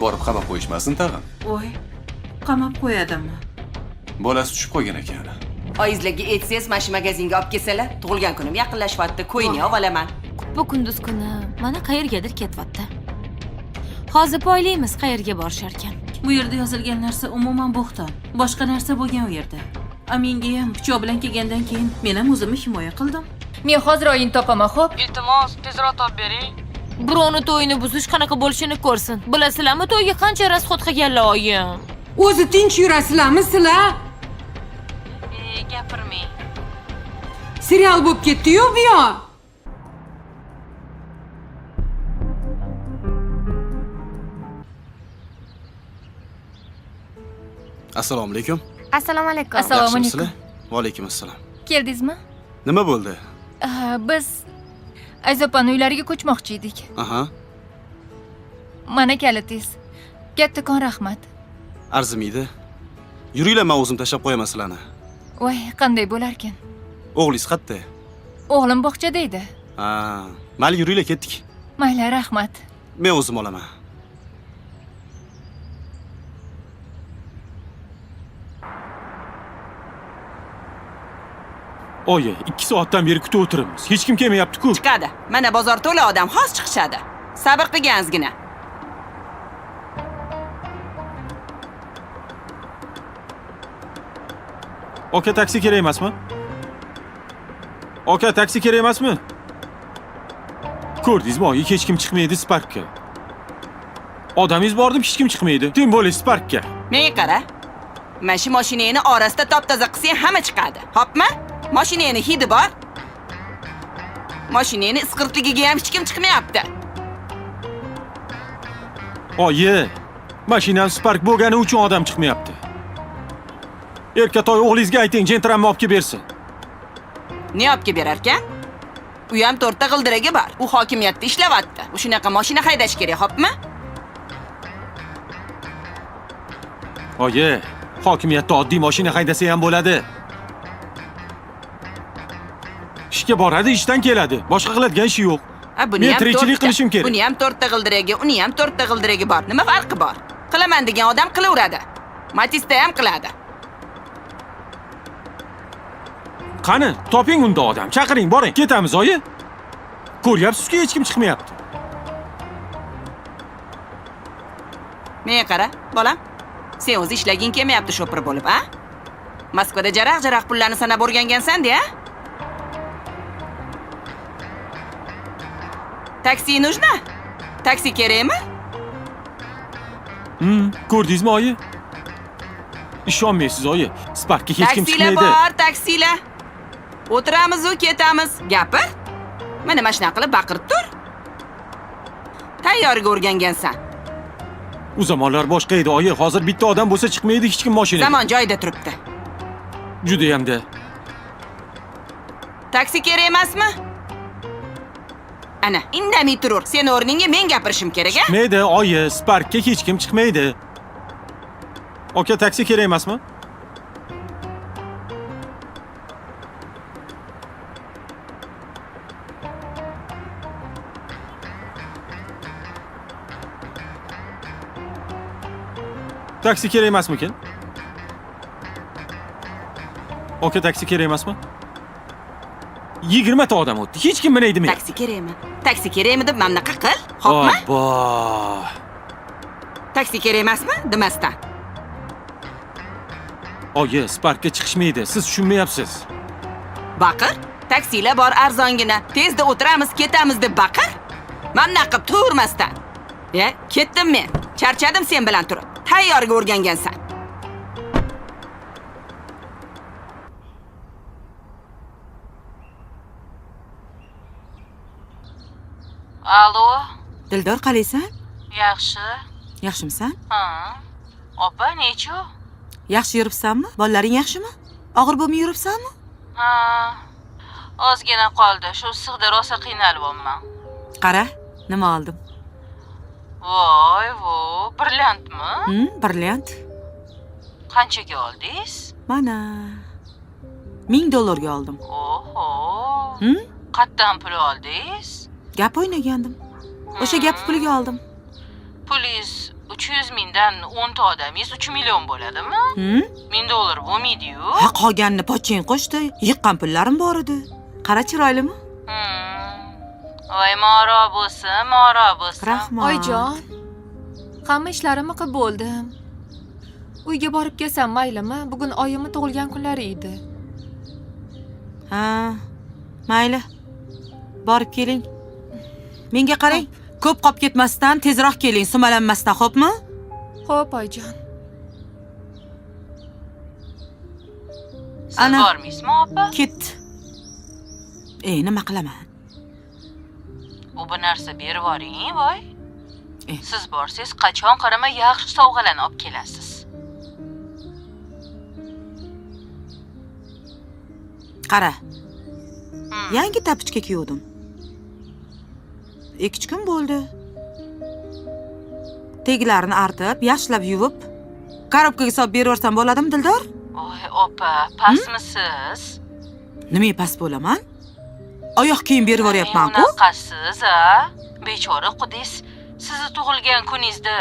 borib qamab qo'yishmasin tag'in. Voy, qamab qo'yadimi? Bolasi tushib qolgan ekan. Oyizlarga aytsangiz, mana shu magazinga olib kelsalar, tug'ilgan kunim yaqinlashyapti, qo'yni olib olaman. Bu kunduz kuni mana qayergadir ketyapti. Hozir poylaymiz qayerga borishar ekan. Bu yerda yozilgan narsa umuman bo'xton. Boshqa narsa bo'lgan u yerda. Menga ham pichoq bilan kelgandan keyin men ham o'zimni himoya qildim. Men hozir oyini topaman, xo'p? Iltimos, tezroq topib bering. Birovni to'yini buzish qanaqa bo'lishini ko'rsin. Bilasizlarmi to'yga qancha rasxod qilganlar oyim? O'zi tinch yurasizlarmi sizlar? Gapirmang. Serial bo'lib ketdi-yu bu yoq. Assalomu alaykum. Assalomu alaykum. Assalomu alaykum. Va alaykum assalom. Keldingizmi? Nima bo'ldi? Biz Ayzopaning uylariga ko'chmoqchi edik. Aha. Mana kalitingiz. Kattakon rahmat. Arzimaydi. Yuringlar, men o'zim tashlab qo'yaman sizlarni. Voy, qanday bo'lar ekan? O'g'lingiz qayerda? O'g'lim bog'chada edi. Ha, mayli yuringlar, ketdik. Mayli, rahmat. Men o'zim olaman. Oyi, 2 soatdan beri kutib o'tiribmiz. Hech kim kelmayapti-ku. Chiqadi. Mana bozor to'la odam, hozir chiqishadi. Sabr qilgansizgina. Aka, taksi kerak emasmi? Aka, taksi kerak emasmi? Ko'rdingizmi, oyi, hech kim chiqmaydi Sparkka. Odamingiz bordim, hech kim chiqmaydi. Teng bo'ling Sparkka. Menga qara. Mana shu mashinangni orasida top-toza qilsang, hamma chiqadi. Hopmi? Mashinangni hidi bor. Mashinangni isqirtligiga ham hech kim chiqmayapti. Oyi, mashinam Spark bo'lgani uchun odam chiqmayapti. Erkatoy o'g'lingizga ayting, jentramni olib kelib bersin. Ne olib kelib berar ekan? U ham 4 ta g'ildiragi bor. U hokimiyatda ishlayapti. U shunaqa mashina haydash kerak, hopmi? Oyi, hokimiyatda oddiy mashina haydasa ham bo'ladi. Ishga boradi, ishdan keladi. Boshqa qiladigan ishi yo'q. Men tirikchilik qilishim kerak. Buni ham 4 ta g'ildiragi, uni ham 4 ta g'ildiragi bor. Nima farqi bor? Qilaman degan odam qilaveradi. Matista ham qiladi. Qani, toping unda odam, chaqiring, boring, ketamiz, oyi. Ko'ryapsiz-ku, hech kim chiqmayapti. Menga qara, bolam. Sen o'zi ishlaging kelmayapti shopir bo'lib, a? Moskvada jaraq-jaraq pullarni sanab o'rgangansan-da, a? Taksi нужно? Taksi kerakmi? Ko'rdingizmi, oyi? Ishonmaysiz, oyi. Sparkka hech kim chiqmaydi. Taksilar bor, taksilar. O'tiramiz u ketamiz. Gapir. Mana mashina qilib baqirib tur. Tayyorga o'rgangansan. U zamonlar boshqa edi, oyi. Hozir bitta odam bo'lsa chiqmaydi hech kim mashinaga. Zamon joyida turibdi. Juda ham-da. Taksi kerak emasmi? Ana, indamay turur. Sen o'rningga men gapirishim kerak, a? Chiqmaydi, oyi. Sparkka hech kim chiqmaydi. Aka, taksi kerak emasmi? Taksi kerak emasmikin? Aka, taksi kerak emasmi? 20 ta odam o'tdi. Hech kim minmaydimi? Taksi kerakmi? Taksi kerakmi deb mamnaqa qil. Xo'pmi? Obbo. Taksi kerak emasmi? Demasdan. Oyi, Sparkka chiqishmaydi. Siz tushunmayapsiz. Baqir. Taksilar bor arzongina. Tezda o'tiramiz, ketamiz deb baqir. Mamnaqa qilib turmasdan. Ketdim men. Charchadim sen bilan turib. Tayyorga o'rgangansan. Alo. Dildor, qalaysan? Yaxshi. Yaxshimisan? Ha. Opa, nechu? Yaxshi yuribsanmi? Bolalaring yaxshimi? Og'ir bo'lmay yuribsanmi? Ha. Ozgina qoldi. Shu issiqda rosa qiynalibman. Qara, nima oldim? Voy, brilliantmi? Brilliant. Qanchaga oldingiz? Mana $1000 ga oldim. Oho. Hm? Qayerdan pul oldingiz? Gap o'ynagandim. O'sha gap puliga oldim. Pulingiz 300 mingdan 10 ta odamingiz 3 million bo'ladimi? $1000 bo'lmaydi-yu. Ha, qolganini pochchang qo'shdi. Yiqqan pullarim bor edi. Qara chiroylimi? Voy moro bo'lsin, moro bo'lsin. Rahmat. Oyijon, hamma ishlarimni qilib bo'ldim. Uyga borib kelsam maylimi? Bugun oyimni tug'ilgan kunlari edi. Ha, mayli. Borib keling. Menga qarang. Ko'p qolib ketmasdan tezroq keling, sumalanmasdan, xo'pmi? Xo'p, oyijon. Siz Ana. bormaysizmi, opa? Ketdi. Nima qilaman? U bir narsa berib yuboring, voy. Eh. Siz borsangiz qachon qaramay yaxshi sovg'alarni olib kelasiz. Qara. Yangi tapichka kiyuvdim. 2 kun bo'ldi. Teglarini artib, yaxshilab yuvib, korobkaga solib beraversam bo'ladimi, Dildor? Voy, opa, pastmisiz? Nima past bo'laman? Oyoq kiyim berib yuboryapman-ku. Unaqasiz, a? Bechora qudingiz sizni tug'ilgan kuningizda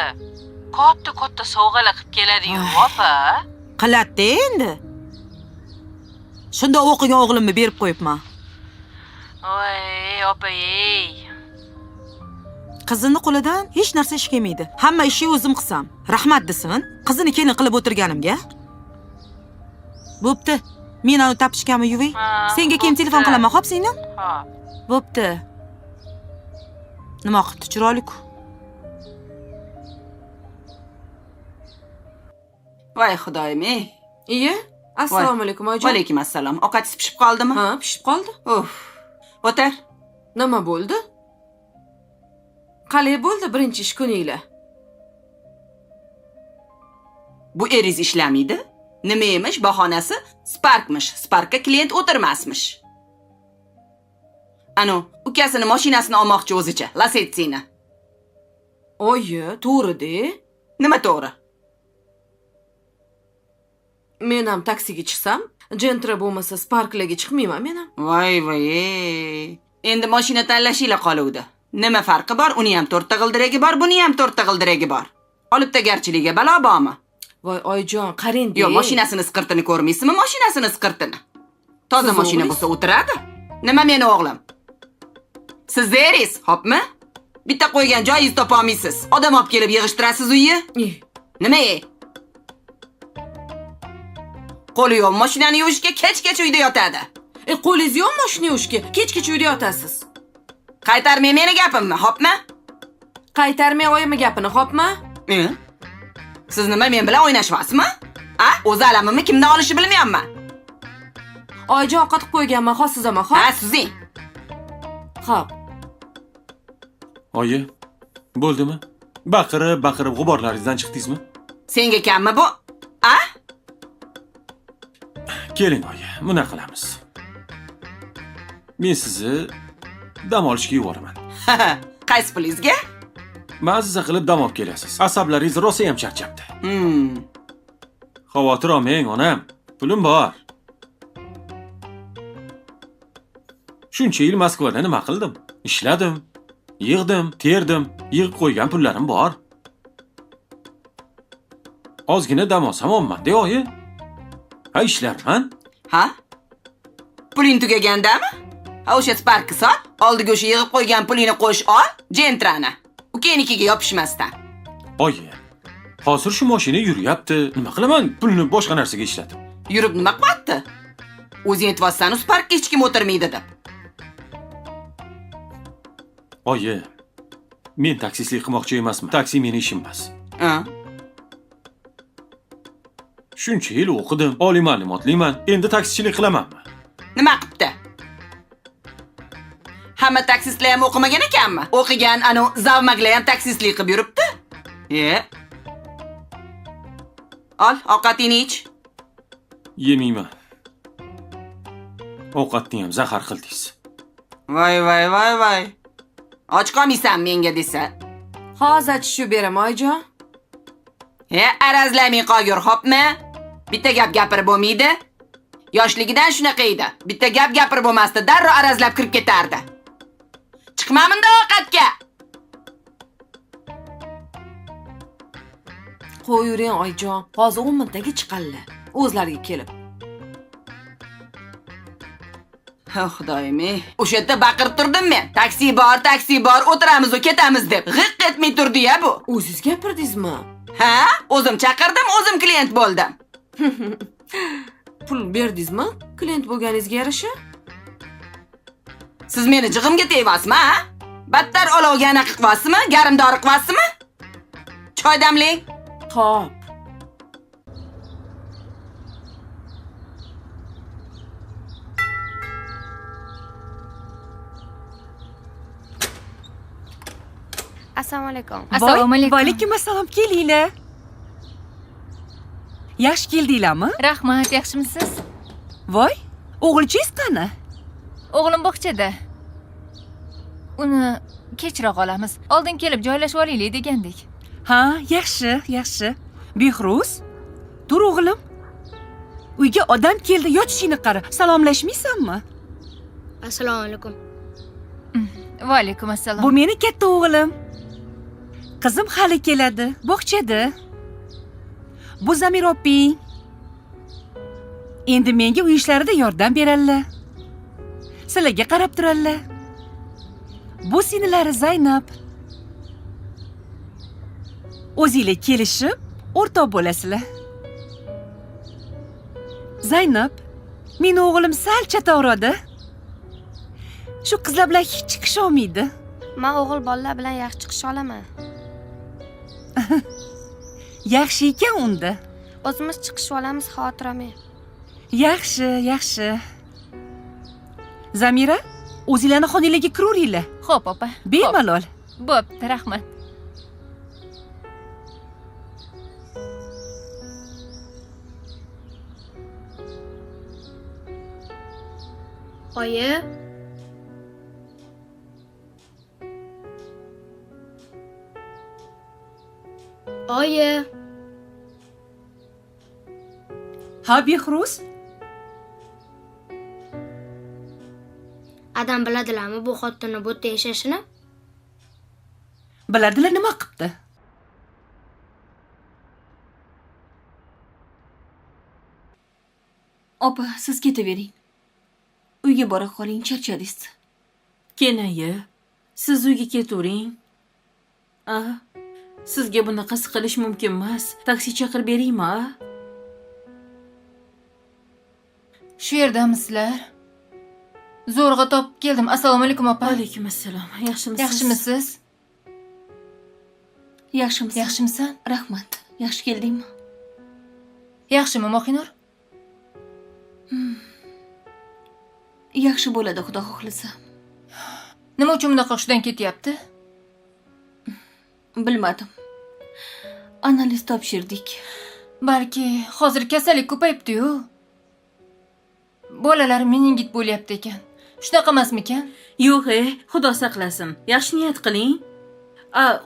katta sovg'alar qilib keladi-yu, opa. Qiladi endi. Shunda o'qigan o'g'limni berib qo'yibman. Voy, opa-ey. Qizini qo'lidan hech narsa ish kelmaydi. Hamma ishni o'zim qilsam. Rahmat desin, qizini kelin qilib o'tirganimga. Bo'pti. Men uni tapichkamni yuvay. Senga keyin telefon qilaman, xo'p, singlim? Ha. Bo'pti. Nima qildi, chiroyli-ku. Voy xudoyim-ey. Iya, assalomu alaykum Va oyijon. alaykum assalom. Ovqatingiz pishib qoldimi? Ha, pishib qoldi. Uf. O'tir. Nima bo'ldi? Qalay bo'ldi birinchi ish kuninglar? Bu eriz ishlamaydi. Nima emish? Bahonasi Sparkmish. Sparkka klient o'tirmasmish. Ano, ukasini mashinasini olmoqchi o'zicha, Lasetsini. Oyi, to'g'ri-da. Nima to'g'ri? Men ham taksiga chiqsam, Gentra bo'lmasa Sparklarga chiqmayman men ham. Voy. Endi mashina tanlashinglar qoluvdi. Nima farqi bor? Uni ham 4 ta g'ildiragi bor, buni ham 4 ta g'ildiragi bor. Olib tagarchiligiga balo bormi? Voy oyijon, qarang-da. Yo'q, mashinasini sqirtini ko'rmaysizmi? Mashinasini sqirtini. Toza Siz mashina o'g'lingiz? bo'lsa o'tiradi. Nima meni o'g'lim? Siz eringiz, xo'pmi? Bitta qo'ygan joyingizni topa olmaysiz. Odam olib kelib yig'ishtirasiz uyni. Nima ey? Qo'li yo'q mashinani yuvishga kech uyda yotadi. Qo'lingiz yo'q mashina yuvishga? Kech uyda yotasiz. Qaytarmay meni gapimni, xo'pmi? Qaytarmay oyimni gapini, xo'pmi? Siz nima men bilan o'ynashyapsizmi? O'z alamimni kimdan olishni bilmayapman. Oyijon ovqat qilib qo'yganman, xosizman, xo'p? Ha, sizing. Xo'p. Oyi, bo'ldimi? Baqirib g'uborlaringizdan chiqdingizmi? Senga kammi bu? Keling oyi, buna qilamiz. Men sizni dam olishga yuboraman. Qaysi pulingizga? Ma'ziza qilib dam olib kelasiz. Asablaringiz rosa ham charchabdi. Xavotir olmang, onam. Pulim bor. Shuncha yil Moskvada nima qildim? Ishladim, yig'dim, terdim, yig'ib qo'ygan pullarim bor. Ozgina dam olsam olmanda, oyi. Ha, ishlarman. Ha? Puling tugagandami? Ha, o'sha Sparkni sot, oldiga o'sha yig'ib qo'ygan pulingni qo'sh ol, Gentrani. Ukenikiga yopishmasdan. Oyi, hozir shu mashina yuryapti. Nima qilaman? Pulni boshqa narsaga ishlatib. Yurib nima qilyapti? O'zing aytibsan, Sparkga hech kim o'tirmaydi deb. Oyi, men taksistlik qilmoqchi emasman. Taksi mening ishim emas. Shuncha yil o'qidim, oliy ma'lumotliman. Endi taksichilik qilamanmi? Nima qilibdi? Hamma taksistlar ham o'qimagan ekanmi? O'qigan, zavmaglar ham taksistlik qilib yuribdi. Ol, ovqatingni ich. Yemayman. Ovqatni ham zahar qildingiz. Voy. Och qolmaysan menga desa. Hozir tushib beraman, oyijon. Arazlaming qolgur, xo'pmi? Bitta gap gapirib bo'lmaydi. Yoshligidan shunaqa edi. Bitta gap gapirib bo'lmasdi, darrov arazlab kirib ketardi. Chiqmaminda ovqatga. Qo'yavering oyijon. Hozir 10 minutdagi chiqanlar. O'zlariga kelib. Ha, xudoyim-ey. O'sha yerda baqirib turdim men. Taksi bor, o'tiramiz va ketamiz deb. G'iq etmay turdi-ya bu. O'zingiz gapirdingizmi? Ha? O'zim chaqirdim, o'zim klient bo'ldim. Pul berdingizmi? Klient bo'lganingizga yarasha? Siz meni jig'imga teg'asizmi, ha? Battar olovga anaqa qilyapsizmi? Garimdori qilyapsizmi? Choy damlang. Xo'p. Assalomu alaykum. Assalomu alaykum. Va alaykum assalom, kelinglar. Yaxshi keldinglarmi? Rahmat, yaxshimisiz? Voy, o'g'ilchingiz qani? O'g'lim bog'chada. Uni kechroq olamiz. Oldin kelib joylashib olaylik degandik. Ha, yaxshi. Behruz, tur o'g'lim. Uyga odam keldi, yotishingni qara. Salomlashmaysanmi? Assalomu alaykum. Va alaykum assalom. Bu meni katta o'g'lim. Qizim hali keladi, bog'chada. Bu Zamir oping. Endi menga uy ishlarida yordam beradilar. Sizlarga qarab turadilar. Bu singlari Zaynab. O'zinglar kelishib, o'rtoq bo'lasizlar. Zaynab, meni o'g'lim sal chatavroqda. Shu qizlar bilan hech chiqisha olmaydi. Men o'g'il bolalar bilan yaxshi chiqisha olaman. Yaxshi ekan unda. O'zimiz chiqishib olamiz, xotirami. Yaxshi. Zamira, o'zinglarni xonanglarga kiraveringlar. Xo'p, opa. Bemalol. Bo'pti, rahmat. Oyi, Ha, Behruz? adam biladilarmi bu xotinni bu yashashini? Biladilar, nima qilibdi? Opa, siz ketavering. Uyga bora qoling, charchadingiz. Kenayi, siz uyga ketavering. Sizga bunaqa siqilish mumkin emas. Taksi chaqirib beringmi? Shu yerdamisizlar? Zo'rg'a topib keldim. Assalomu alaykum, opa. Alaykum assalom. Yaxshimisiz? Yaxshimisiz? Yaxshimisan? Rahmat. Yaxshi keldingmi? Yaxshimi, Mohinur? Yaxshi bo'ladi, xudo xohlasa. Nima uchun bunaqa hushdan ketyapti? Bilmadim. Analiz topshirdik. Balki hozir kasallik ko'payibdi-yu. Bolalar meningit bo'lyapti ekan. Shunaqa emasmikan? Yo'q, xudo saqlasin. Yaxshi niyat qiling.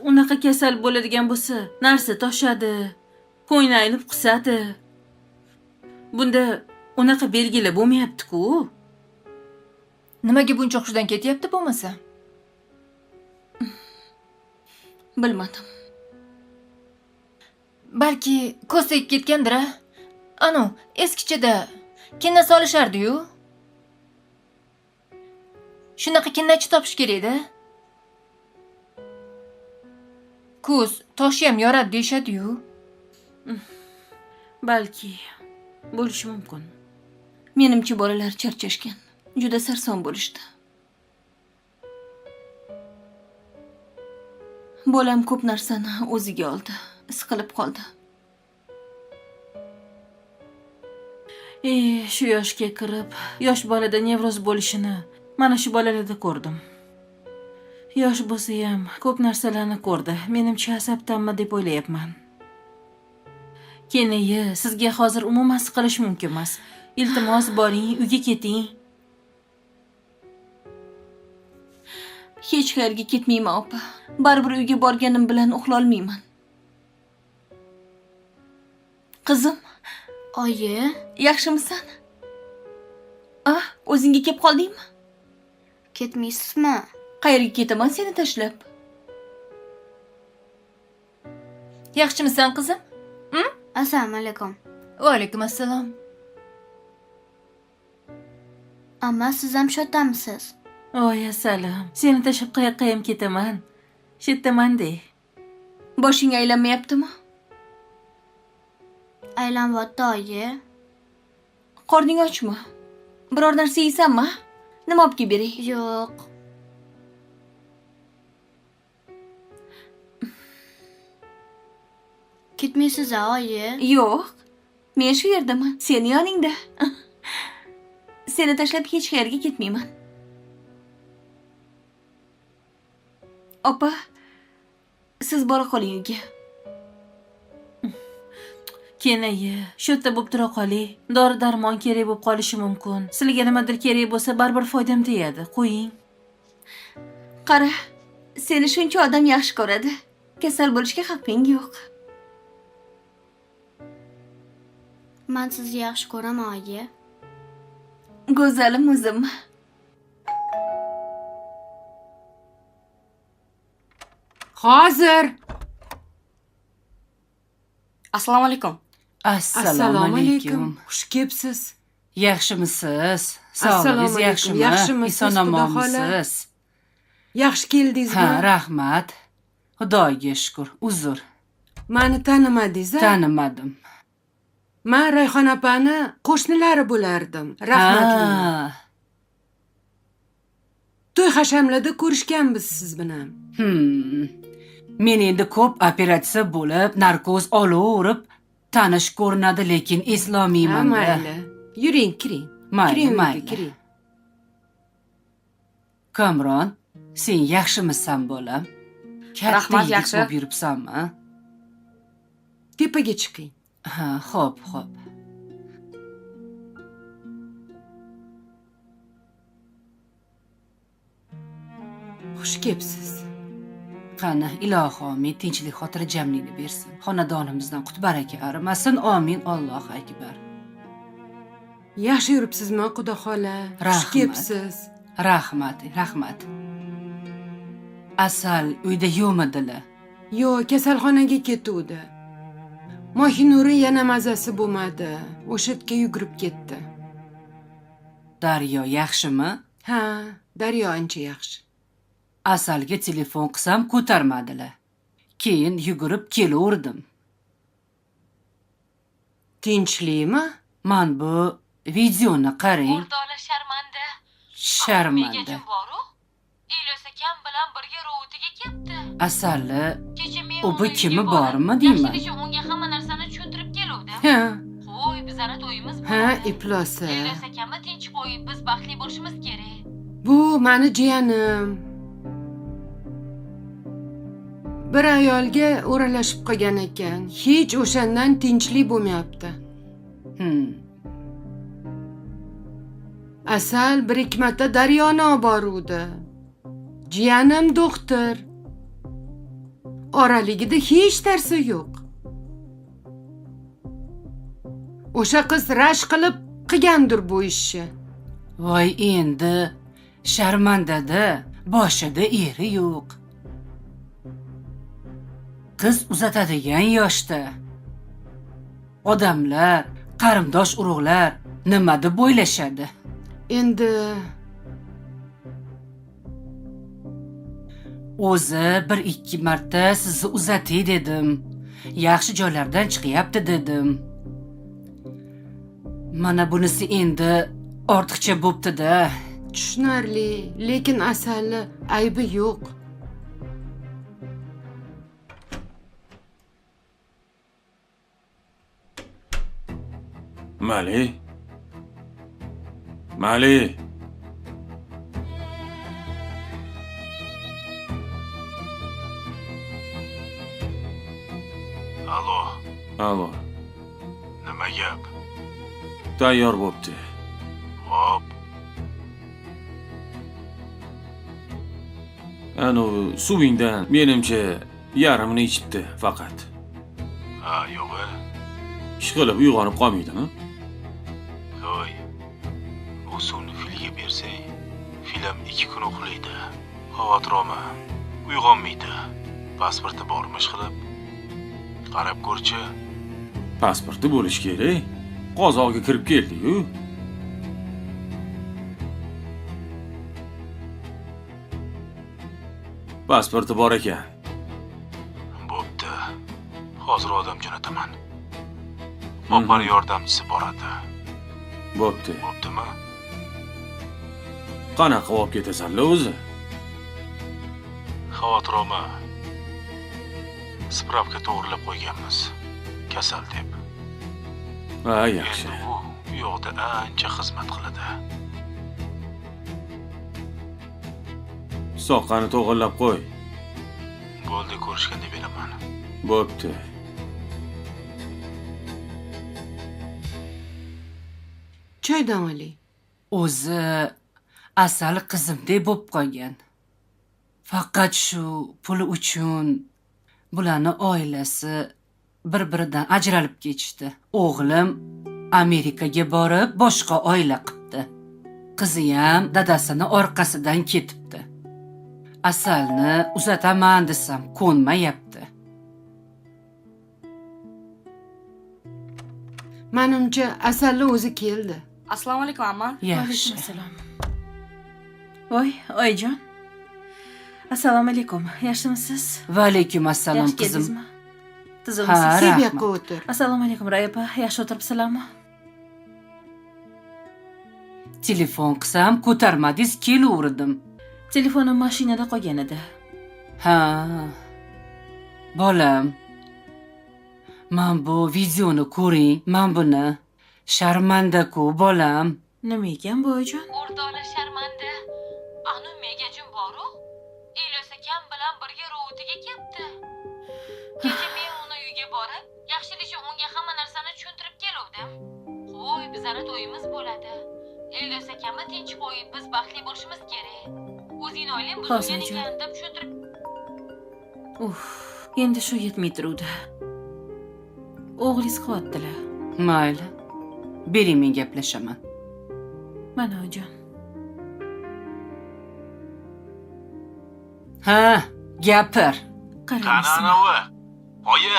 Unaqa kasal bo'ladigan bo'lsa, narsa toshadi, ko'ngli aynib qisadi. Bunda unaqa belgilar bo'lmayapti-ku. Nimaga buncha hushdan ketyapti bo'lmasa? Bilmadim. Balki ko'z tegib ketgandir-a? Anu, eskichada kinna solishardi-yu. Shunaqa kinnachi topish kerak-da. Ko'z toshi ham yoradi deyshadi-yu. Balki bo'lishi mumkin. Menimcha bolalar charchashgan. Juda sarson bo'lishdi. Bolam ko'p narsani o'ziga oldi. Siqilib qoldi. Shu yoshga kirib, yosh bolada nevroz bo'lishini mana shu bolalarda ko'rdim. Yosh bo'lsa ham ko'p narsalarni ko'rdi. Menimcha asabdanmi deb o'ylayapman. Kenayi, sizga hozir umuman siqilish mumkin emas. Iltimos boring, uyga keting. Hech qayerga ketmayman, opa. Baribir uyga borganim bilan uxlolmayman. Qizim, Oyi, yaxshimisan? O'zingga kelib qoldingmi? ketmaysizmi? Qayerga ketaman seni tashlab? Yaxshimisan, qizim? Assalomu alaykum. Va alaykum assalom. Amma siz ham shu yerdamisiz? Voy assalom. Seni tashlab qayoqqa ham ketaman. Shu yerdaman-de. Boshing aylanmayaptimi? Aylanyapti oyi. Qorning ochmi? Biror narsa yeysanmi? Nima olib kelib beray? Yo'q. Ketmaysiz-a oyi? Yo'q. Men shu yerdaman, seni yoningda. Seni tashlab hech qayerga ketmayman. Opa, siz bora qoling uyga. Kenayi, shu yerda bo'lib tura qoling. Dori-darmon kerak bo'lib qolishi mumkin. Sizlarga nimadir kerak bo'lsa, baribir foydam tegadi. Qo'ying. Qara, seni shuncha odam yaxshi ko'radi. Kasal bo'lishga haqqing yo'q. Men sizni yaxshi ko'raman oyi. Go'zalim o'zimmi? Hozir. Assalomu alaykum. Assalomu alaykum. Xush kelibsiz. Yaxshimisiz? Assalomu alaykum. Yaxshimisiz? Eson-omonmisiz? Yaxshi keldingizmi? Ha, rahmat. Xudoga shukr. Uzr. Meni tanimadingiz-a? Tanimadim. Men Rayhon opani qo'shnilari bo'lardim. Rahmatli. To'y hashamlarda ko'rishganmiz siz bilan. Men endi ko'p operatsiya bo'lib, narkoz olaverib, tanish ko'rinadi, lekin eslolmayman. Mayli. Yuring, kiring. Mayli. Kiring. Kamron, sen yaxshimisan bolam? Rahmat, yaxshi. Bo'lib yuribsanmi? Tepaga chiqing. Ha, xo'p. Xush kelibsiz. Qani, ilohi omin, tinchlik xotirjamlikni bersin. Xonadonimizdan qut-baraka arimasin. Omin, Allohu akbar. Yaxshi yuribsizmi, Xudo xola? Xush kelibsiz. Rahmat. Asal uyda yo'qmidilar? Yo'q, kasalxonaga ketuvdi. Mohinuri yana mazasi bo'lmadi. O'sha yerga yugurib ketdi. Daryo yaxshimi? Ha, Daryo ancha yaxshi. Asalga telefon qilsam ko'tarmadilar. Keyin yugurib kelaverdim. Tinchlikmi? Men bu videoni qarang. O'rtoqlar Sharmanda. Sharmanda. Egachim boru. Ilyos akam bilan birga ro'tiga ketdi. Asali Kecha men u bu kimi bormi deyman? Yaxshi unga hamma narsani tushuntirib keluvdim. Ha. Qo'y, bizani to'yimiz bor. Ha, iplosa. Ilyos akamni tinch qo'yib, biz baxtli bo'lishimiz kerak. Bu meni jiyanim. Bir ayolga o'ralashib qolgan ekan. Hech o'shandan tinchlik bo'lmayapti. Asal bir ikki marta Daryoni olib boruvdi. Jiyanim doktor. Oraligida hech narsa yo'q. O'sha qiz rashk qilib qilgandir bu ishni. Voy, endi Sharmandada boshida eri yo'q. Qiz uzatadigan yoshda. Odamlar, qarindosh urug'lar nima deb o'ylashadi? Endi o'zi bir ikki marta sizni uzatay dedim. Yaxshi joylardan chiqyapti dedim. Mana bunisi endi ortiqcha bo'pti-da. tushunarli, lekin Asalni aybi yo'q. Mali. Alo. Nima gap? Tayyor bo'pti. Hop. Anu suvingdan menimcha yarmini ichibdi faqat. Ha, yo'q-a. Ishqilib uyg'onib qolmaydimi? To'y. Bu suvni filga bersang, film 2 kun uxlaydi. Xavotir olma. Uyg'onmaydi. Pasporti bormish qilib. Qarab ko'rchi. Pasporti bo'lishi kerak. Qozoqqa kirib keldi-yu. Pasporti bor ekan. Bo'pti. Hozir odam jo'nataman. Opani yordamchisi boradi. Bo'pti. Bo'ptimi? Qanaqa olib ketasan-la o'zi? Xavotir olma. Spravka to'g'rilab qo'yganmiz. Kasal deb. Ha, yaxshi. Endi u yoqda ancha xizmat qiladi. Soqqani to'g'irlab qo'y. Bo'ldi, ko'rishganda beraman. Bo'pti. Choydan oling. O'zi asal qizimdek bo'lib qolgan. Faqat shu puli uchun bularni oilasi bir-biridan ajralib ketishdi. O'g'lim Amerikaga borib boshqa oila qildi. Qizi ham dadasini orqasidan ketibdi. Asalni uzataman desam ko'nmayapti. Menimcha Asalni o'zi keldi. Assalomu alaykum amma. Yaxshi. Assalom. Voy, oyijon. Assalomu alaykum. Yaxshimisiz? Va alaykum assalom Yaxshi qizim. keldingizmi? Tuzukmisiz? Ha, Sen bu rahmat. yoqqa o'tir. Assalomu alaykum Rayapa. Yaxshi o'tiribsizlarmi? Telefon qilsam ko'tarmadingiz, kelaverdim. Telefonim mashinada qolgan edi. Ha. Bolam. Men bu videoni ko'ring. Men buni sharmanda-ku bolam. Nima ekan bu oyijon? O'rtoqlar sharmanda. Anu megajin boru. Ilyos akam bilan birga ro'tiga ketdi. Kecha men uni uyga borib, yaxshiligicha unga hamma narsani tushuntirib keluvdim. Qo'y, bizlar to'yimiz bo'ladi. Ilyos akamni tinch qo'yib, biz baxtli bo'lishimiz kerak. O'zing oilang buzilgan ekan deb tushuntirib. Endi shu yetmay turuvdi. O'g'lingiz qilyaptilar. Mayli. Bering, men gaplashaman. Mana oyijon. Ha, gapir. Qarang. Anavi. Oyi,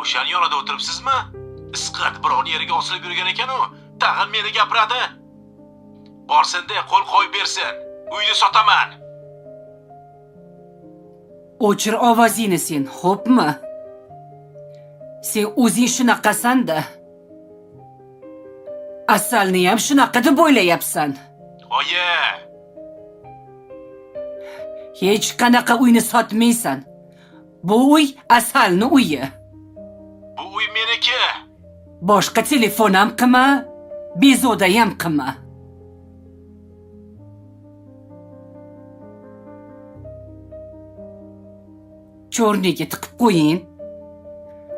o'shaning yonida o'tiribsizmi? Isqat biron yerga osilib yurgan ekan u. Tag'in meni gapiradi. Borsin-da, qo'l qo'yib bersin. Uyni sotaman. O'chir ovozingni sen, xo'pmi? Sen o'zing shunaqasan-da. Asalni ham shunaqa deb o'ylayapsan. Oyi, Hech qanaqa uyni sotmaysan. Bu uy Asalni uyi. bu uy meniki. Boshqa telefon ham qilma, bezoda ham qilma. Cho'rniga tiqib qo'ying.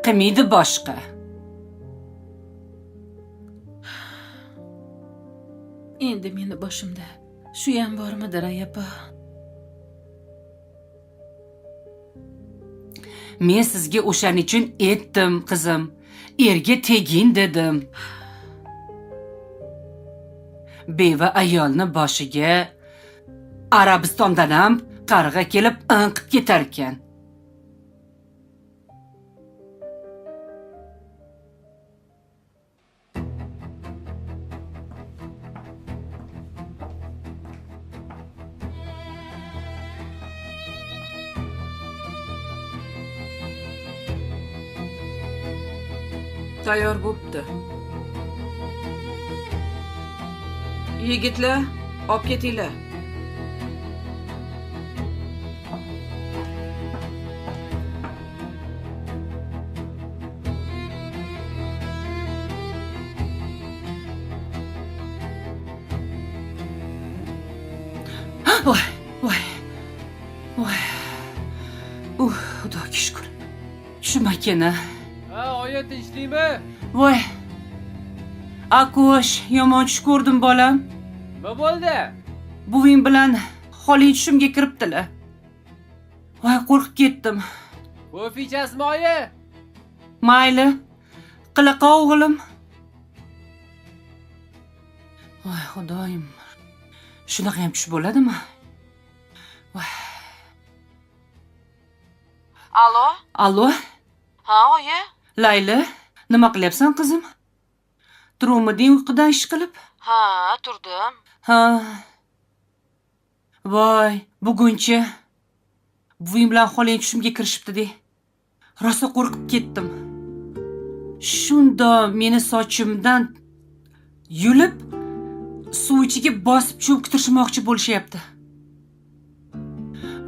Qilmaydi boshqa. Endi meni boshimda shu ham bormidi Rayapa? Men sizga o'shaning uchun aytdim, qizim. Erga teging dedim. Beva ayolni boshiga Arabistondan ham qarg'a kelib inqib ketar ekan. Tayyor bo'pti. Yigitlar, olib ketinglar. Voy, voy. Voy. Xudoga shukr. Shu makina. Ha, oyi tinchlikmi? Voy. Akush, yomon tush ko'rdim bolam. Nima bo'ldi? Buving bilan xoling tushimga kiribdilar. Voy, qo'rqib ketdim. Ko'p ichasizmi oyi? Mayli. Qilaqa o'g'lim. Voy, xudoyim. Shunaqa ham tush bo'ladimi? Voy. Alo? Allo? Ha, oyi? Layli, Nima qilyapsan, qizim? Turuvmiding uyqudan ish qilib? Ha, turdim. Ha. Voy, bugunchi buving bilan xolang tushimga kirishibdi-de. Rosa qo'rqib ketdim. Shunda meni sochimdan yulib, suv ichiga bosib cho'kib turishmoqchi bo'lishyapti.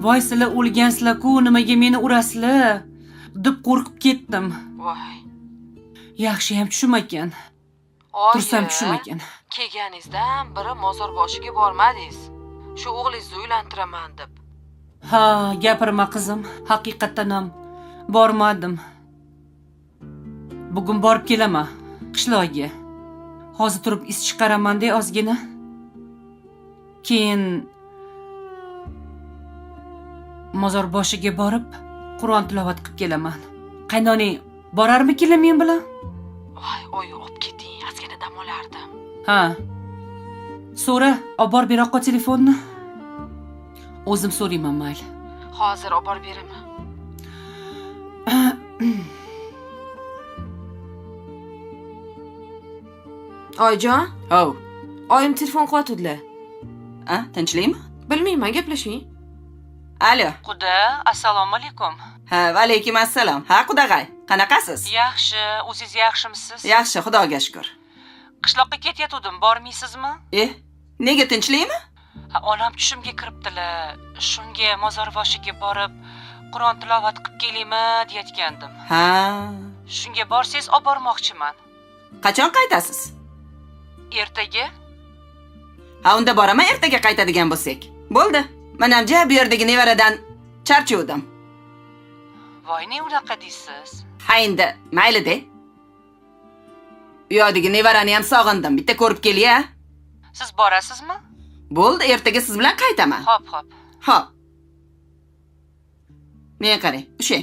Voy, sizlar o'lgansizlar-ku, nimaga meni urasizlar deb qo'rqib ketdim. Voy. Yaxshi ham tushim ekan. Tursam tushim ekan. Kelganingizdan biri mozor boshiga bormadingiz. Shu o'g'lingizni uylantiraman deb. Ha, gapirma qizim. Haqiqatan ham bormadim. Bugun borib kelaman qishloqqa. Hozir turib is chiqaraman-da ozgina. Keyin mozor boshiga borib Qur'on tilovat qilib kelaman. Qaynoning borarmikinlar men bilan? Voy, oyi, olib keting, ozgina dam olardim. Ha. So'ra, olib borib bera qo'y telefonni. O'zim so'rayman, mayli. Hozir olib borib beraman. Oyjon? Hov. Oyim telefon qilyotdilar. A, tinchlikmi? Bilmayman, gaplashing. Alo. Quda, assalomu alaykum. Ha, va alaykum assalom. Ha, qudag'ay. Qanaqasiz? Yaxshi, o'zingiz yaxshimisiz? Yaxshi, Xudoga shukr. Qishloqqa ketayotgandim, bormaysizmi? Nega tinchlikmi? Ha, onam tushimga kiribdilar. Shunga mozor boshiga borib, Qur'on tilovat qilib kelaymi deyotgandim. Ha. Shunga borsangiz olib bormoqchiman. Qachon qaytasiz? Ertaga? Ha, unda boraman ertaga qaytadigan bo'lsak. Bo'ldi. Mana ham bu yerdagi nevaradan charchuvdim. Voy, ne unaqa deysiz? Ha, endi mayli-de. U yoqdagi nevarani ham sog'indim. Bitta ko'rib kel-ya. Siz borasizmi? Bo'ldi, ertaga siz bilan qaytaman. Xo'p. Xo'p. Men qarang, o'sha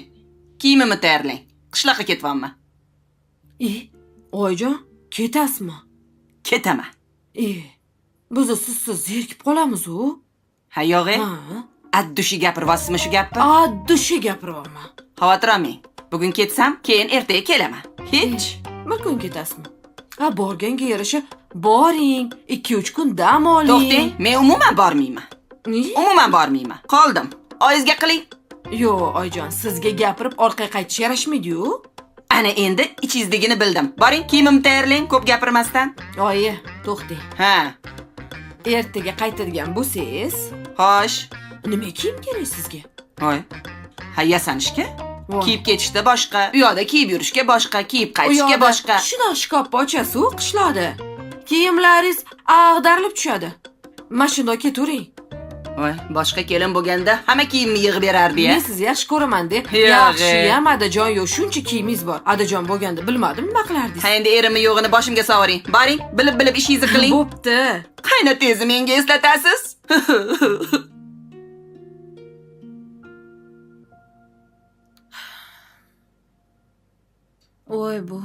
kiyimimni tayyorlang. Qishloqqa ketyapman. Oyjon, ketasizmi? Ketaman. Biz sizsiz zerikib qolamiz-ku. Ha, yo'q-e. Addushi gapiryapsizmi shu gapni? Addushi gapiryapman. Xavotir olmang. Bugun ketsam, keyin ertaga kelaman. Hech. Bir kun ketasizmi? Borganga yarasha boring, 2-3 kun dam oling. To'xtang, men umuman bormayman. Umuman bormayman. Qoldim. Oyingizga qiling. Yo'q, Oyjon, sizga gapirib orqaga qaytish yarashmaydi-yu. Ana endi ichingizligini bildim. Boring, kiyimimni tayyorlang, ko'p gapirmasdan. Oyi, to'xting. Ha. Ertaga qaytadigan bo'lsangiz, xo'sh. Nima kiyim kerak sizga? Voy. Ha, yasanishga? Kiyib ketishda boshqa, u yoqda kiyib yurishga boshqa, kiyib qaytishga boshqa. Shunday shkafni ochasiz-ku qishloqda. Kiyimlaringiz ag'darilib tushadi. Mashinada ketavering. Voy, boshqa kelin bo'lganda hamma kiyimni yig'ib berardi-ya. Men sizni yaxshi ko'raman-da. Yaxshi ham adajon yo'q, shuncha kiyimingiz bor. Adajon bo'lganda bilmadim nima qilardingiz. Ha, endi erimni yo'g'ini boshimga sovuring. Boring, bilib ishingizni qiling. Bo'pti. Qaynotangizni menga eslatasiz. Voy, bu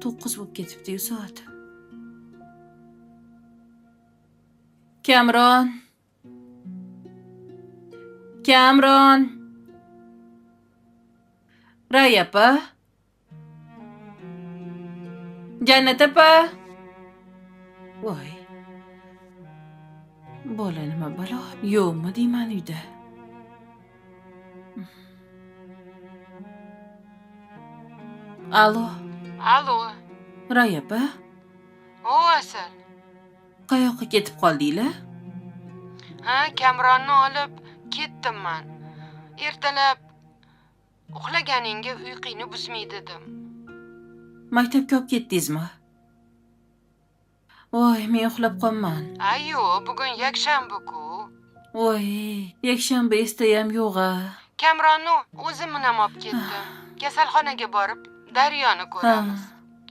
9 bo'lib ketibdi-yu soat. Kamron. Raya apa? Jannat apa? Voy. Bola nima balo? Yo'qmi deyman uyda. Alo. Raya apa? O, Asal. Qayoqqa ketib qoldinglar? Ha, Kamronni olib ketdimman. Ertalab uxlaganingga uyqingni buzmay dedim. Maktabga olib ketdingizmi? Voy, men uxlab qolman. Ayyo, bugun yakshanba-ku. Voy, yakshanba esdayam yo'q-a. Kamronni o'zim bilan olib ketdim. Kasalxonaga borib, Daryoni ko'ramiz.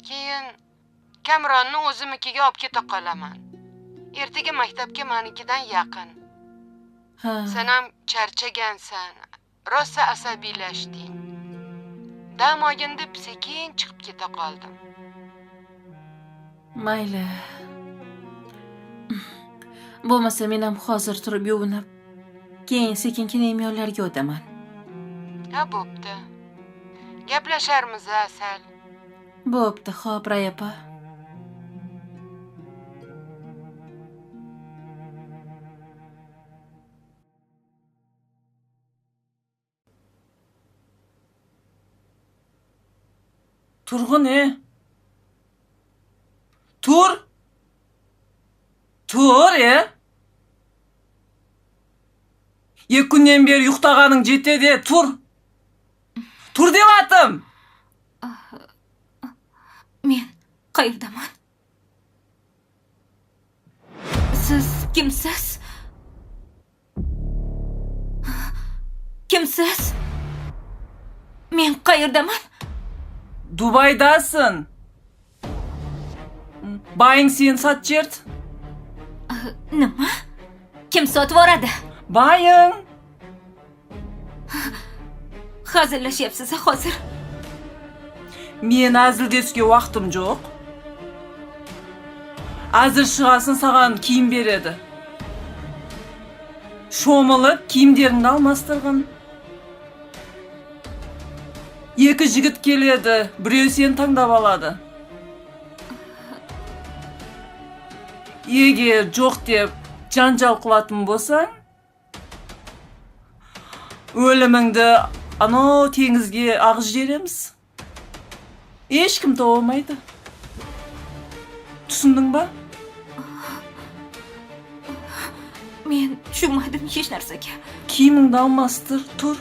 Keyin Kamronni o'zimnikiga olib keta qolaman. Ertaga maktabga menikidan yaqin. Sen ham charchagansan. Rosa asabiylashding. Dam olgin deb sekin chiqib keta qoldim. Mayli. Bo'lmasa men ham hozir turib yuvinib, keyin sekin-keyin emyonlarga o'taman. Ha, bo'pti. Gaplasharmiz, Asal. Bo'pti, xo'p, Rayapa. Turg'un. Tur. Tur. Kundan beri yuqtaganing jetedi. Tur. Tur devatim. Men qayerdaman? Siz kimsiz? Kimsiz? Men qayerdaman? Dubaydasin. Baying sen sotjert. Nima? Kim sotib yuboradi? Baying. Hazillashyapsiz hozir. Men azil desga vaqtim yo'q. Azil shig'asin sagan kiyim beradi. Sho'milib kiyimlaringni almastirgin. Iki jigit keladi, birov seni tanlab oladi. Agar yo'q deb janjal qilатын bo'lsang, o'limingni ana tengizga ag'ishib beramiz. Hech kim topolmaydi. Tushundingmi? Men tushunmadim hech narsaga. Kiyimingni almastir, tur.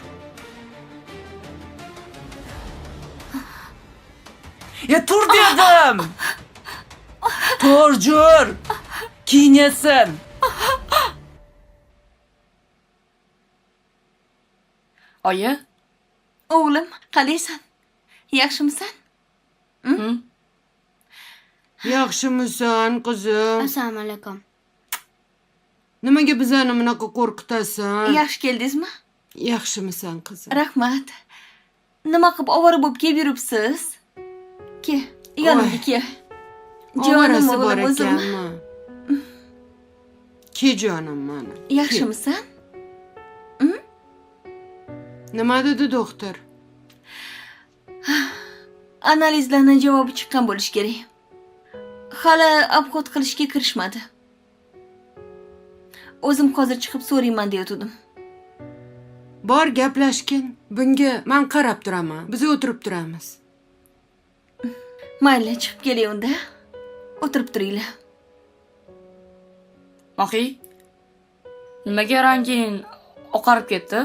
Tur dedim. Tur, jur. Kiyinasan. Oyi, O'g'lim, qalaysan? Yaxshimisan? Yaxshimisan, qizim? Assalomu alaykum. Nimaga bizani bunaqa qo'rqitasan? Yaxshi keldingizmi? Yaxshimisan, qizim? Rahmat. Nima qilib ovora bo'lib kelib yuribsiz? Ke, yonimga ke. Jonim bor ekanmi? Ke jonim mana. Yaxshimisan? Nima dedi doktor? Analizlarning javobi chiqqan bo'lish kerak. Hali obxod qilishga kirishmadi. O'zim hozir chiqib so'rayman deyotdim. Bor gaplashgin. Bunga men qarab turaman. Biz o'tirib turamiz. Mayli, chiqib kelay unda. O'tirib turinglar. Mohi, nimaga ranging oqarib ketdi?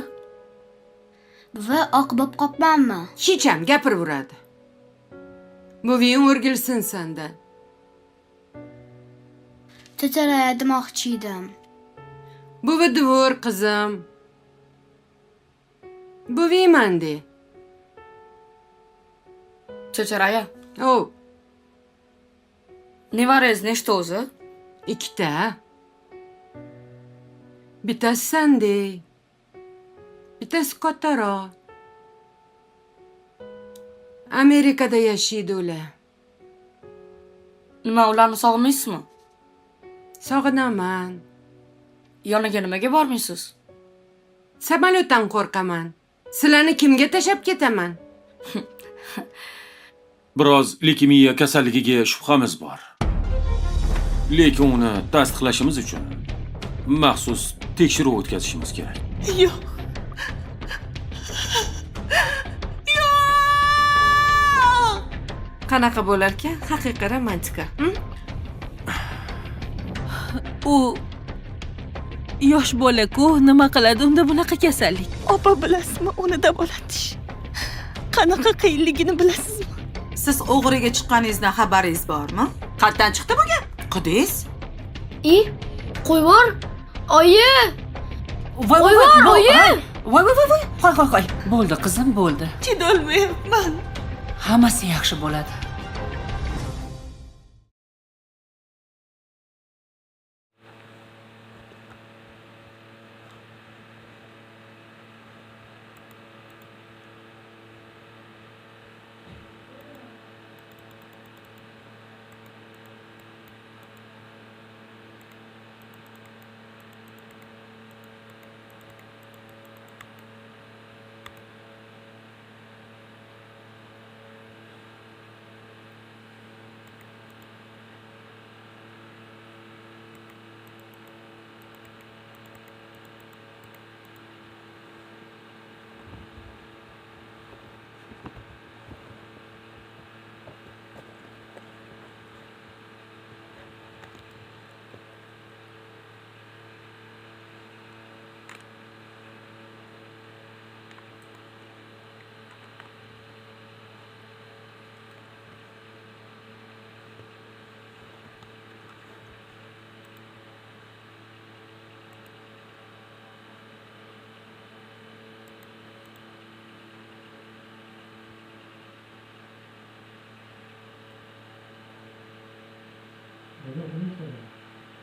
Buvi, oq bo'lib qopmanmi? Hech ham gapiraveradi. Buving o'rgilsin sendan. Cho'chalay demoqchi edim. Buvi devor qizim. Buviyman de. Cho'charaya. Nevarangiz nechta o'zi? 2 Bittasi sende. Bittasi kattaroq. Amerikada yashaydi ular. Nima, ularni sog'inmaysizmi? Sog'inaman. Yoniga nimaga bormaysiz? Samolyotdan qo'rqaman. Sizlarni kimga tashab ketaman? Biroz leykemiya kasalligiga shubhamiz bor. Lekin uni tasdiqlashimiz uchun maxsus tekshiruv o'tkazishimiz kerak. Yo'q. Qanaqa bo'larkan? Haqiqiy romantika. U yosh bola-ku, nima qiladi unda bunaqa kasallik? Opa, bilasizmi, uni davolatish qanaqa qiyinligini bilasizmi? Siz o'g'riga chiqqaningizdan xabaringiz bormi? Qayerdan chiqdi bu gap? Qudingiz? Qo'yvor. Oyi! Voy, oyi! Voy. Qo'y. Bo'ldi, qizim, bo'ldi. Chidolmayapman. Hammasi yaxshi bo'ladi.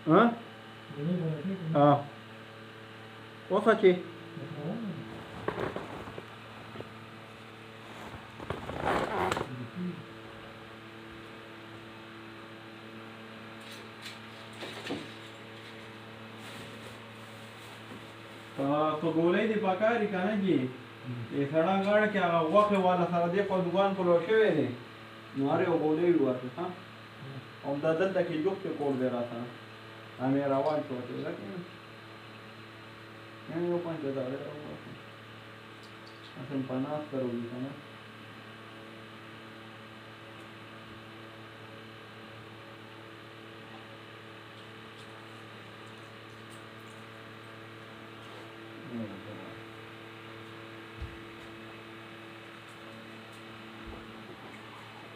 Hã? Ah. Ouça aqui. तो गोले दे पकारी काना जी ये सड़ा गाड़ क्या वाके वाला सारा देखो दुकान को लोटे हुए ने नारे वो गोले ही हुआ था और दादल तक ही के कोड दे रहा था हमें आवाज तो होती है ये वो पांच दादा है असम पनास करोगी ना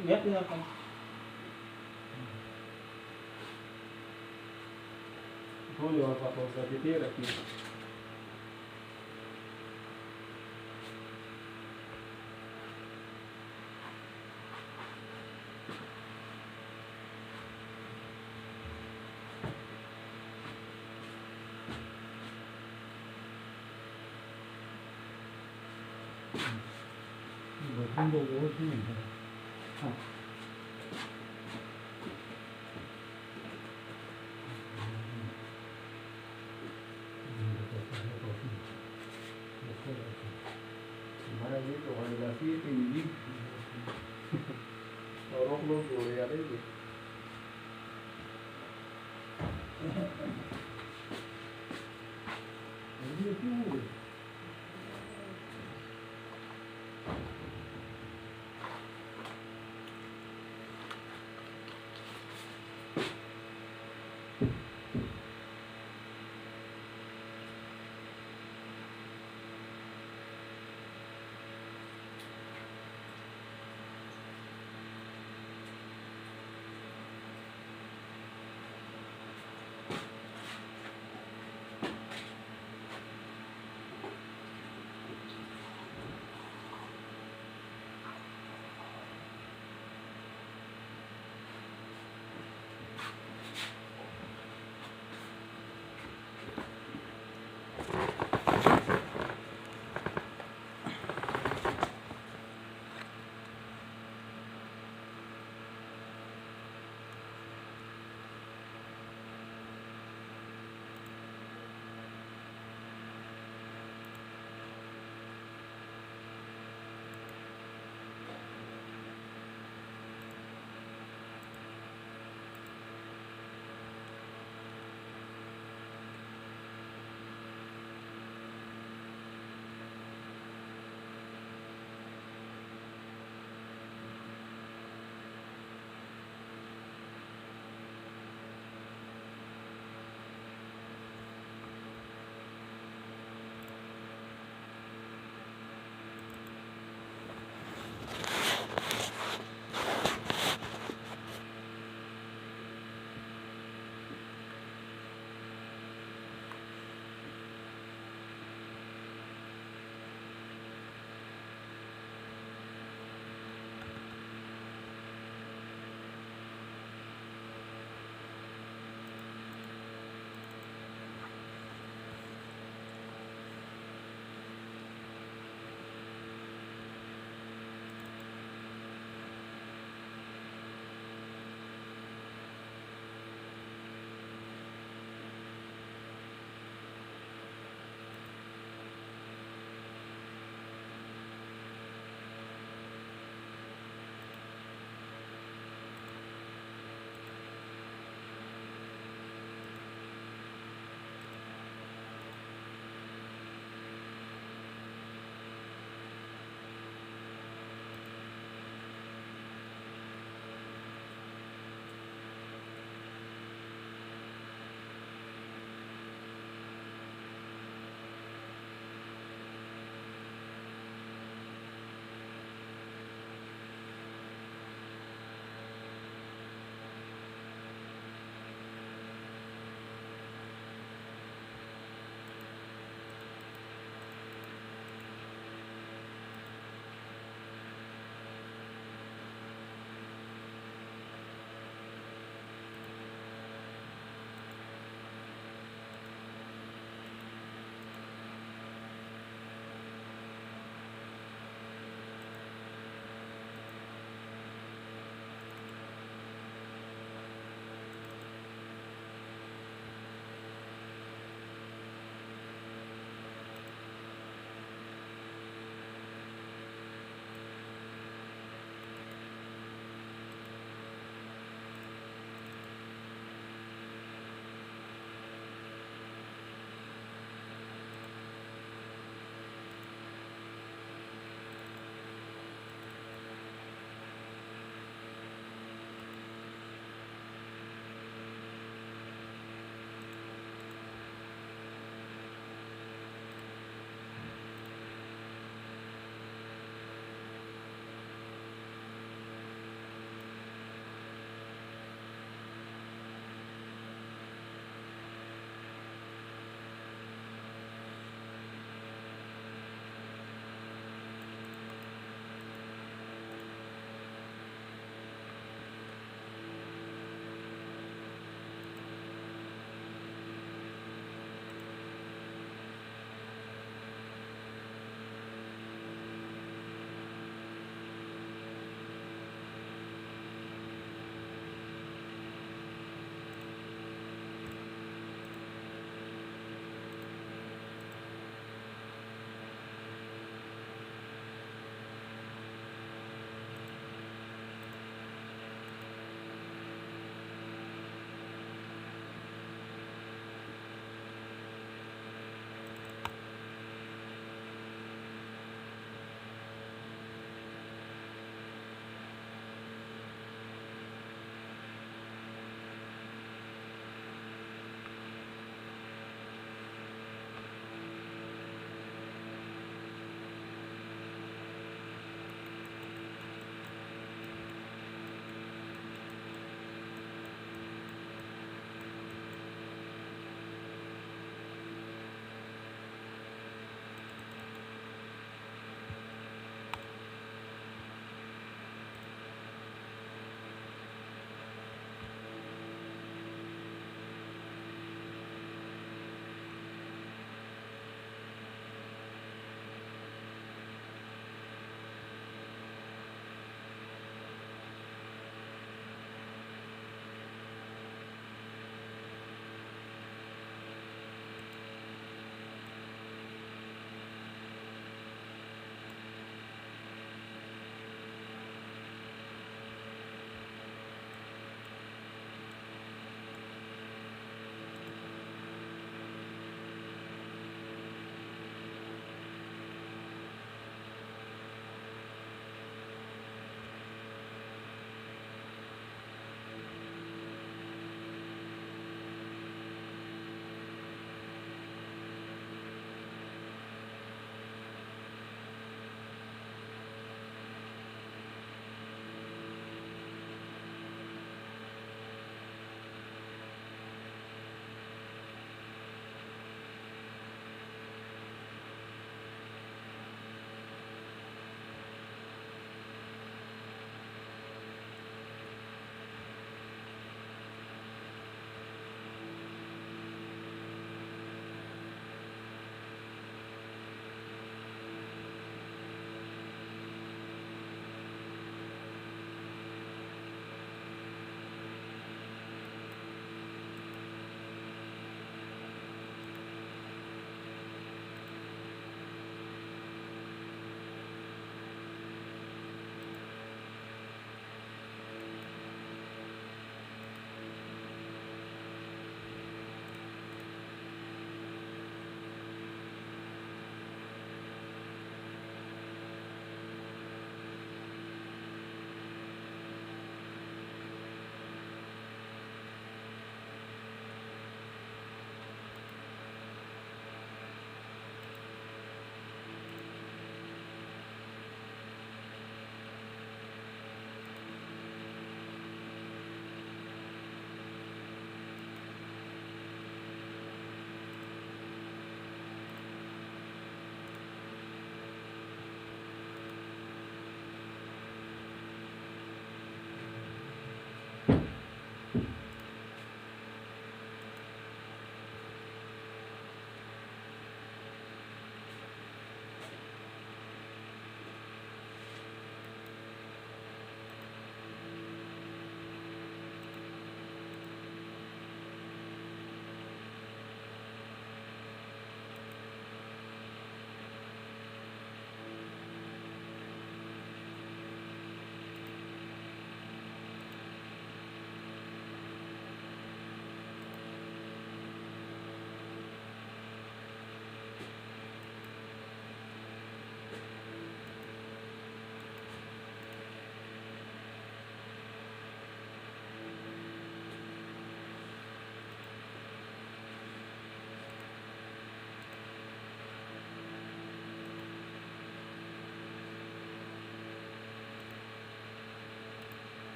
Gap ya kan. Boleh apa usah detail aqui. Orang belum boleh ada ini. Ini tu.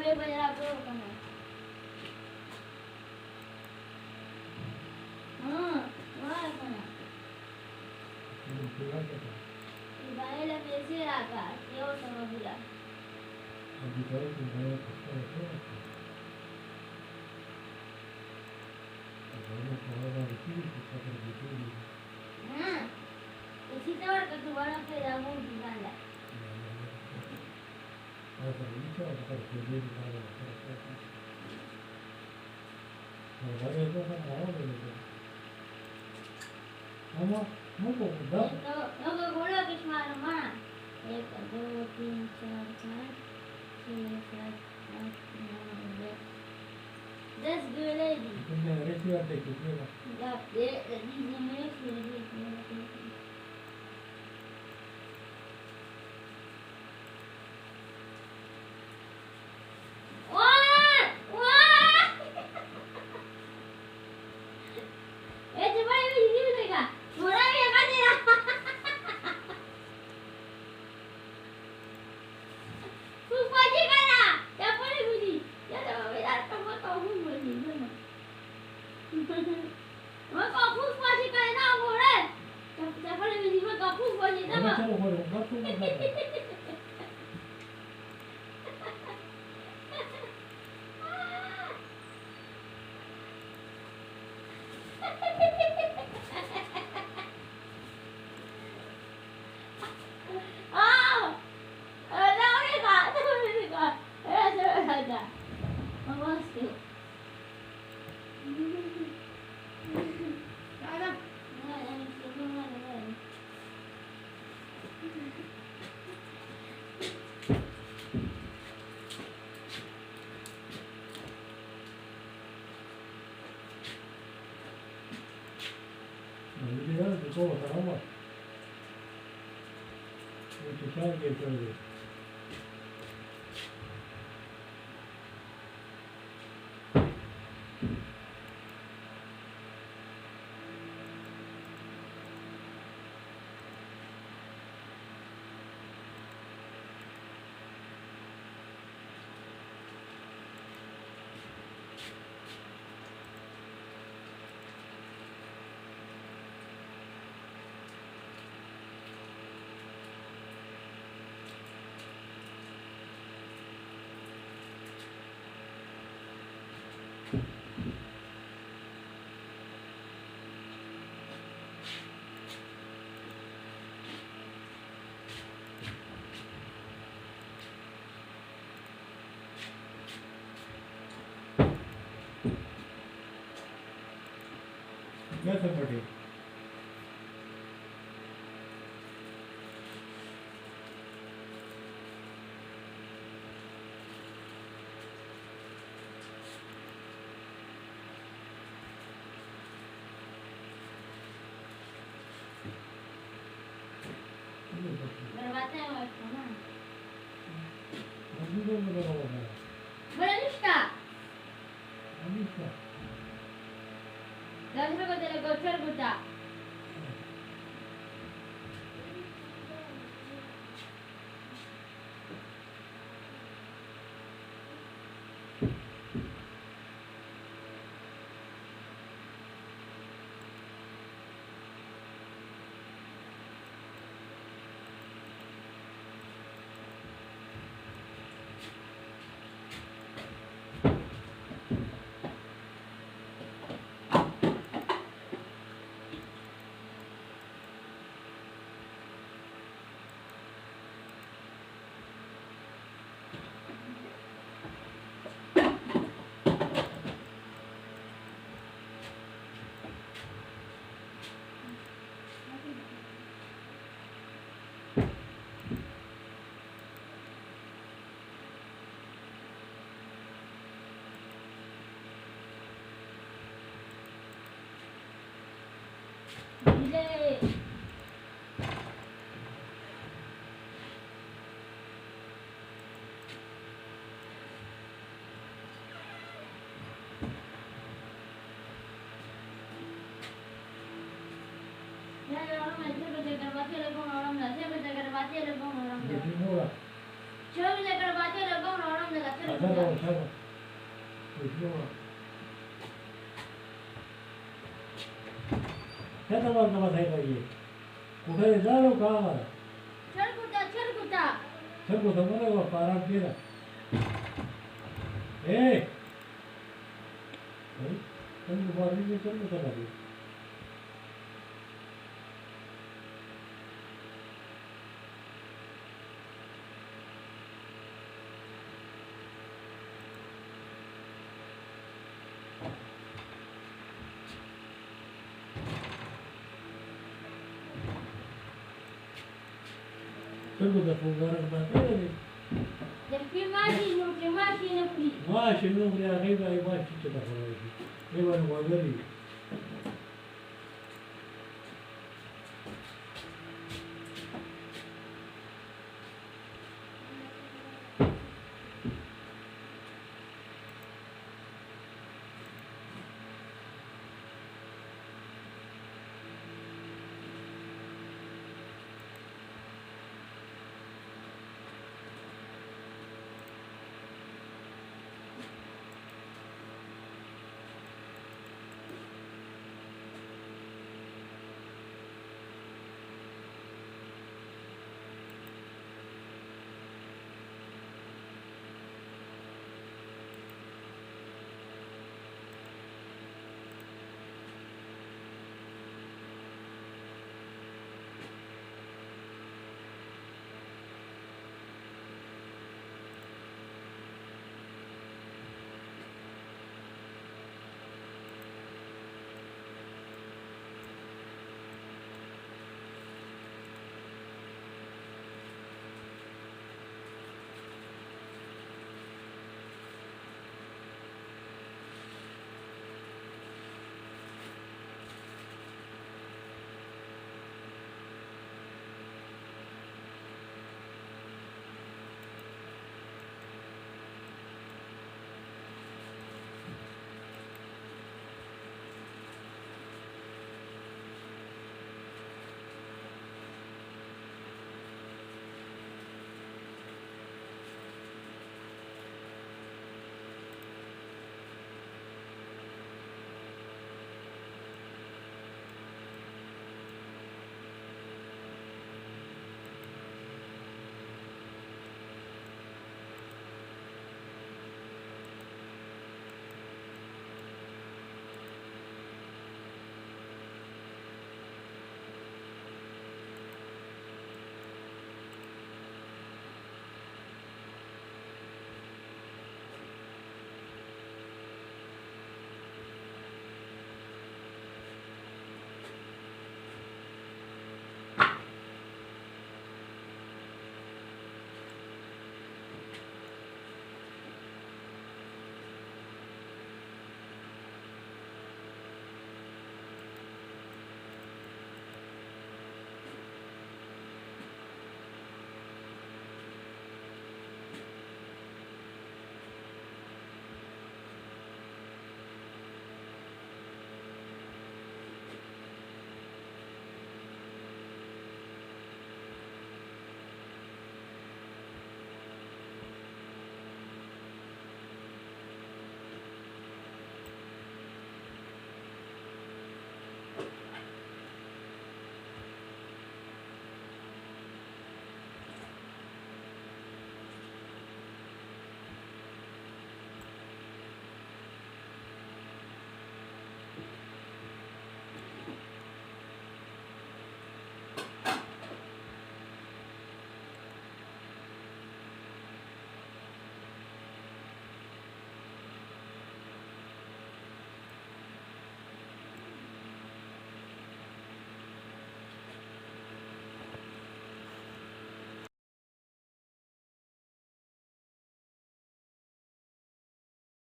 había para la prueba, ¿no? Y para la tercera acá, y otra no mira. Si te va a tu van a hacer algún gigante. No que बोलो कि तुम्हारा माना 1 2 3 4 5 6 7 8 9 10 गोले दी या ये दीजिए मेरे से क्या somebody ماشي نوكري أخي باي ماشي تدخل. إيه وانا